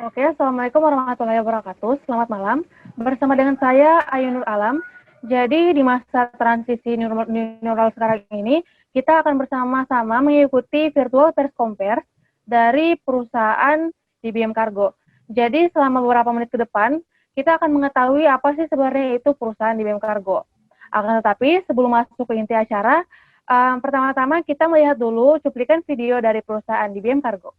Oke, Assalamualaikum warahmatullahi wabarakatuh. Selamat malam. Bersama dengan saya Ayu Nur Alam. Jadi di masa transisi new normal sekarang ini, kita akan bersama-sama mengikuti virtual press conference dari perusahaan DBM Cargo. Jadi selama beberapa menit ke depan, kita akan mengetahui apa sih sebenarnya itu perusahaan DBM Cargo. Akan tetapi sebelum masuk ke inti acara, pertama-tama kita melihat dulu cuplikan video dari perusahaan DBM Cargo.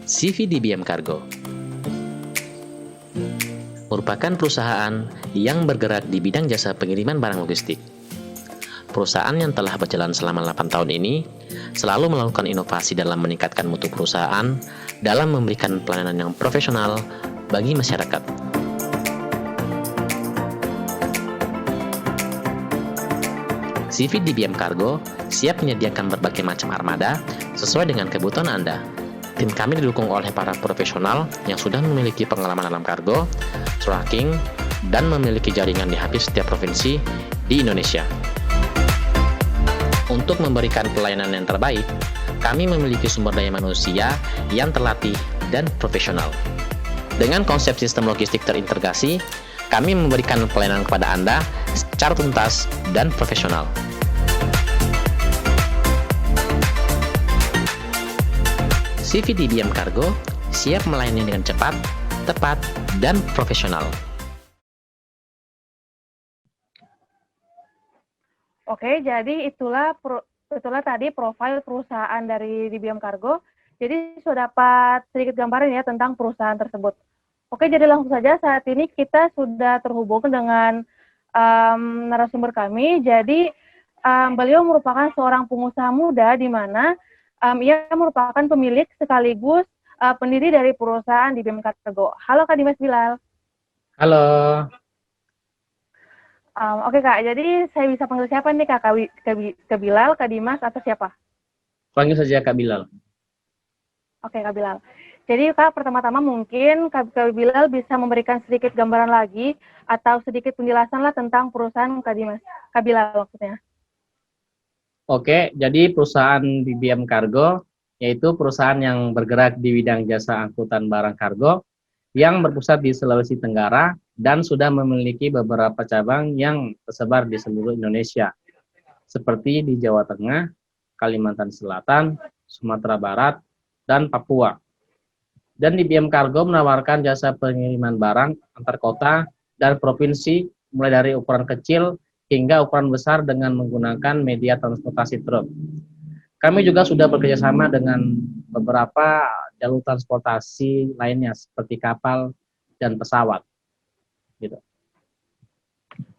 CV DBM Cargo merupakan perusahaan yang bergerak di bidang jasa pengiriman barang logistik. Perusahaan yang telah berjalan selama 8 tahun ini selalu melakukan inovasi dalam meningkatkan mutu perusahaan dalam memberikan pelayanan yang profesional bagi masyarakat. CV DBM Cargo siap menyediakan berbagai macam armada sesuai dengan kebutuhan Anda. Tim kami didukung oleh para profesional yang sudah memiliki pengalaman dalam kargo, tracking, dan memiliki jaringan di hampir setiap provinsi di Indonesia. Untuk memberikan pelayanan yang terbaik, kami memiliki sumber daya manusia yang terlatih dan profesional. Dengan konsep sistem logistik terintegrasi, kami memberikan pelayanan kepada Anda secara tuntas dan profesional. CV DBM Cargo siap melayani dengan cepat, tepat, dan profesional. Oke, jadi itulah tadi profil perusahaan dari DBM Cargo. Jadi sudah dapat sedikit gambaran ya tentang perusahaan tersebut. Oke, jadi langsung saja saat ini kita sudah terhubung dengan narasumber kami. Jadi beliau merupakan seorang pengusaha muda di mana ia merupakan pemilik sekaligus pendiri dari perusahaan DBM Cargo. Halo Kak Dimas Bilal. Halo. Oke Kak, jadi saya bisa panggil siapa nih Kak? Kak Bilal, Kak Dimas, atau siapa? Panggil saja Kak Bilal. Oke Kak Bilal. Jadi Kak, pertama-tama mungkin Kak Bilal bisa memberikan sedikit gambaran lagi atau sedikit penjelasan lah tentang perusahaan Kak Dimas. Kak Bilal maksudnya. Oke, jadi perusahaan DBM Cargo yaitu perusahaan yang bergerak di bidang jasa angkutan barang kargo yang berpusat di Sulawesi Tenggara dan sudah memiliki beberapa cabang yang tersebar di seluruh Indonesia, seperti di Jawa Tengah, Kalimantan Selatan, Sumatera Barat, dan Papua. Dan DBM Cargo menawarkan jasa pengiriman barang antar kota dan provinsi mulai dari ukuran kecil hingga ukuran besar dengan menggunakan media transportasi truk. Kami juga sudah bekerjasama dengan beberapa jalur transportasi lainnya seperti kapal dan pesawat. Gitu.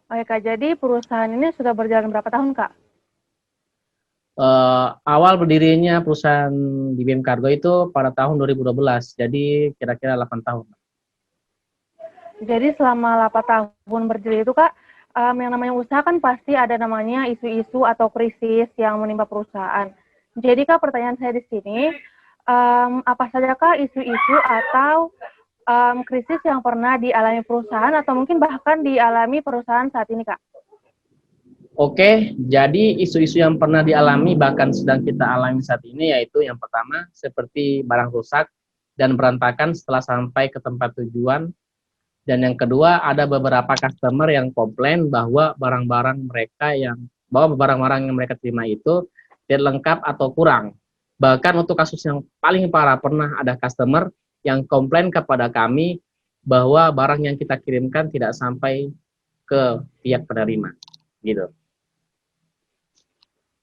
Oke Kak, jadi perusahaan ini sudah berjalan berapa tahun Kak? Awal berdirinya perusahaan DBM Cargo itu pada tahun 2012, jadi kira-kira 8 tahun. Jadi selama 8 tahun berdiri itu Kak, yang namanya usaha kan pasti ada namanya isu-isu atau krisis yang menimpa perusahaan. Jadi Kak, pertanyaan saya di sini, apa saja Kak isu-isu atau krisis yang pernah dialami perusahaan atau mungkin bahkan dialami perusahaan saat ini Kak? Oke, jadi isu-isu yang pernah dialami bahkan sedang kita alami saat ini yaitu yang pertama seperti barang rusak dan berantakan setelah sampai ke tempat tujuan. Dan yang kedua ada beberapa customer yang komplain bahwa barang-barang yang mereka terima itu tidak lengkap atau kurang. Bahkan untuk kasus yang paling parah pernah ada customer yang komplain kepada kami bahwa barang yang kita kirimkan tidak sampai ke pihak penerima. Gitu.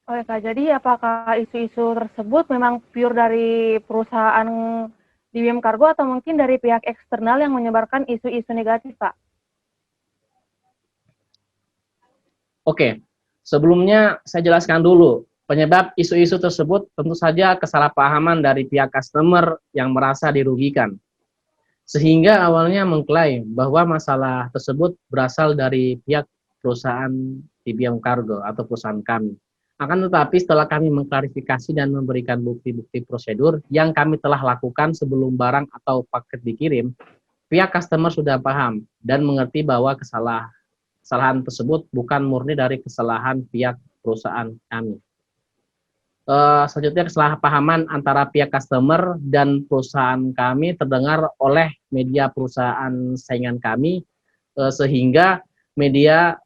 Oke Kak, jadi apakah isu-isu tersebut memang pure dari perusahaan DBM Cargo atau mungkin dari pihak eksternal yang menyebarkan isu-isu negatif Pak? Oke, sebelumnya saya jelaskan dulu. Penyebab isu-isu tersebut tentu saja kesalahpahaman dari pihak customer yang merasa dirugikan. Sehingga awalnya mengklaim bahwa masalah tersebut berasal dari pihak perusahaan DBM Cargo atau perusahaan kami. Akan tetapi setelah kami mengklarifikasi dan memberikan bukti-bukti prosedur yang kami telah lakukan sebelum barang atau paket dikirim, pihak customer sudah paham dan mengerti bahwa kesalahan tersebut bukan murni dari kesalahan pihak perusahaan kami. Selanjutnya kesalahpahaman antara pihak customer dan perusahaan kami terdengar oleh media perusahaan saingan kami, sehingga media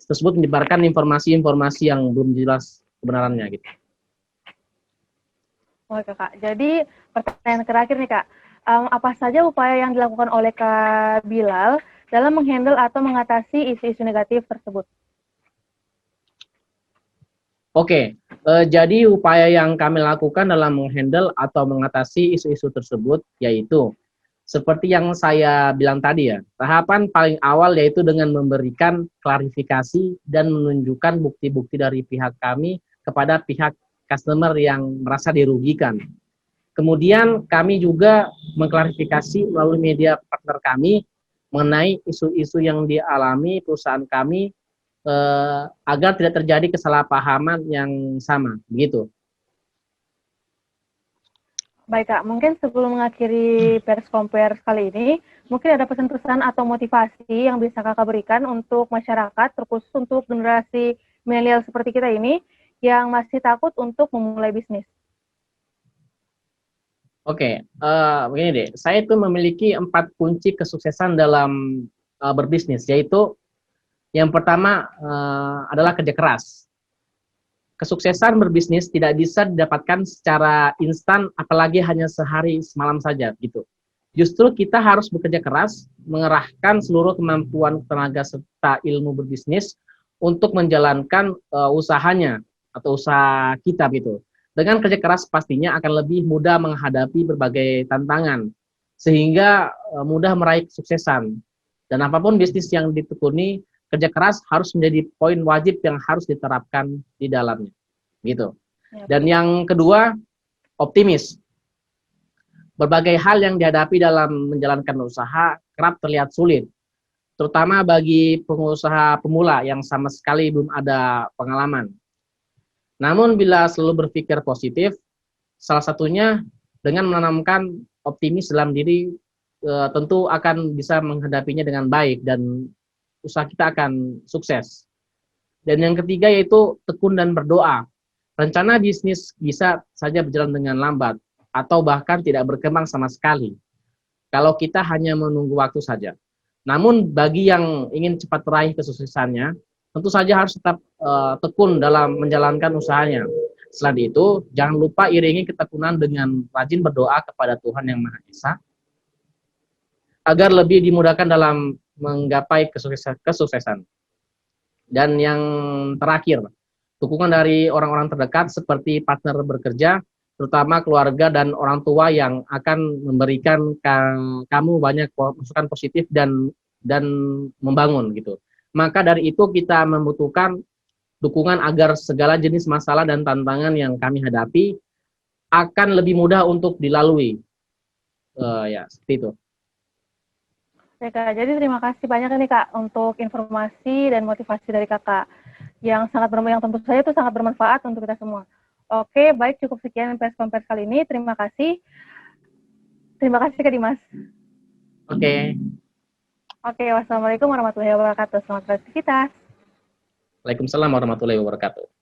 tersebut menyebarkan informasi-informasi yang belum jelas kebenarannya gitu. Oke Kak, jadi pertanyaan terakhir nih Kak, apa saja upaya yang dilakukan oleh Kak Bilal dalam menghandle atau mengatasi isu-isu negatif tersebut? Oke, jadi upaya yang kami lakukan dalam menghandle atau mengatasi isu-isu tersebut yaitu seperti yang saya bilang tadi ya, tahapan paling awal yaitu dengan memberikan klarifikasi dan menunjukkan bukti-bukti dari pihak kami kepada pihak customer yang merasa dirugikan. Kemudian kami juga mengklarifikasi melalui media partner kami mengenai isu-isu yang dialami perusahaan kami, agar tidak terjadi kesalahpahaman yang sama, begitu. Baik Kak, mungkin sebelum mengakhiri pers compare kali ini, mungkin ada pesan-pesan atau motivasi yang bisa Kakak berikan untuk masyarakat, terkhusus untuk generasi milenial seperti kita ini, yang masih takut untuk memulai bisnis. Oke, begini deh, saya itu memiliki 4 kunci kesuksesan dalam berbisnis, yaitu yang pertama adalah kerja keras. Kesuksesan berbisnis tidak bisa didapatkan secara instan, apalagi hanya sehari semalam saja gitu. Justru kita harus bekerja keras, mengerahkan seluruh kemampuan, tenaga serta ilmu berbisnis untuk menjalankan usahanya atau usaha kita gitu. Dengan kerja keras pastinya akan lebih mudah menghadapi berbagai tantangan, sehingga mudah meraih kesuksesan. Dan apapun bisnis yang ditekuni, kerja keras harus menjadi poin wajib yang harus diterapkan di dalamnya, gitu. Ya. Dan yang kedua, optimis. Berbagai hal yang dihadapi dalam menjalankan usaha kerap terlihat sulit, terutama bagi pengusaha pemula yang sama sekali belum ada pengalaman. Namun bila selalu berpikir positif, salah satunya dengan menanamkan optimis dalam diri, tentu akan bisa menghadapinya dengan baik dan usaha kita akan sukses. Dan yang ketiga yaitu tekun dan berdoa. Rencana bisnis bisa saja berjalan dengan lambat atau bahkan tidak berkembang sama sekali kalau kita hanya menunggu waktu saja. Namun bagi yang ingin cepat meraih kesuksesannya, tentu saja harus tetap tekun dalam menjalankan usahanya. Selain itu, jangan lupa iringi ketekunan dengan rajin berdoa kepada Tuhan Yang Maha Esa agar lebih dimudahkan dalam menggapai kesuksesan. Dan yang terakhir, dukungan dari orang-orang terdekat seperti partner bekerja, terutama keluarga dan orang tua yang akan memberikan kamu banyak masukan positif dan membangun gitu. Maka dari itu kita membutuhkan dukungan agar segala jenis masalah dan tantangan yang kami hadapi akan lebih mudah untuk dilalui. Ya, seperti itu. Ya, Kak. Jadi terima kasih banyak nih Kak untuk informasi dan motivasi dari Kakak yang tentu saja itu sangat bermanfaat untuk kita semua. Oke, baik, cukup sekian press conference kali ini. Terima kasih. Terima kasih Kak Dimas. Oke. Oke, wassalamualaikum warahmatullahi wabarakatuh. Selamat beraktivitas. Waalaikumsalam warahmatullahi wabarakatuh.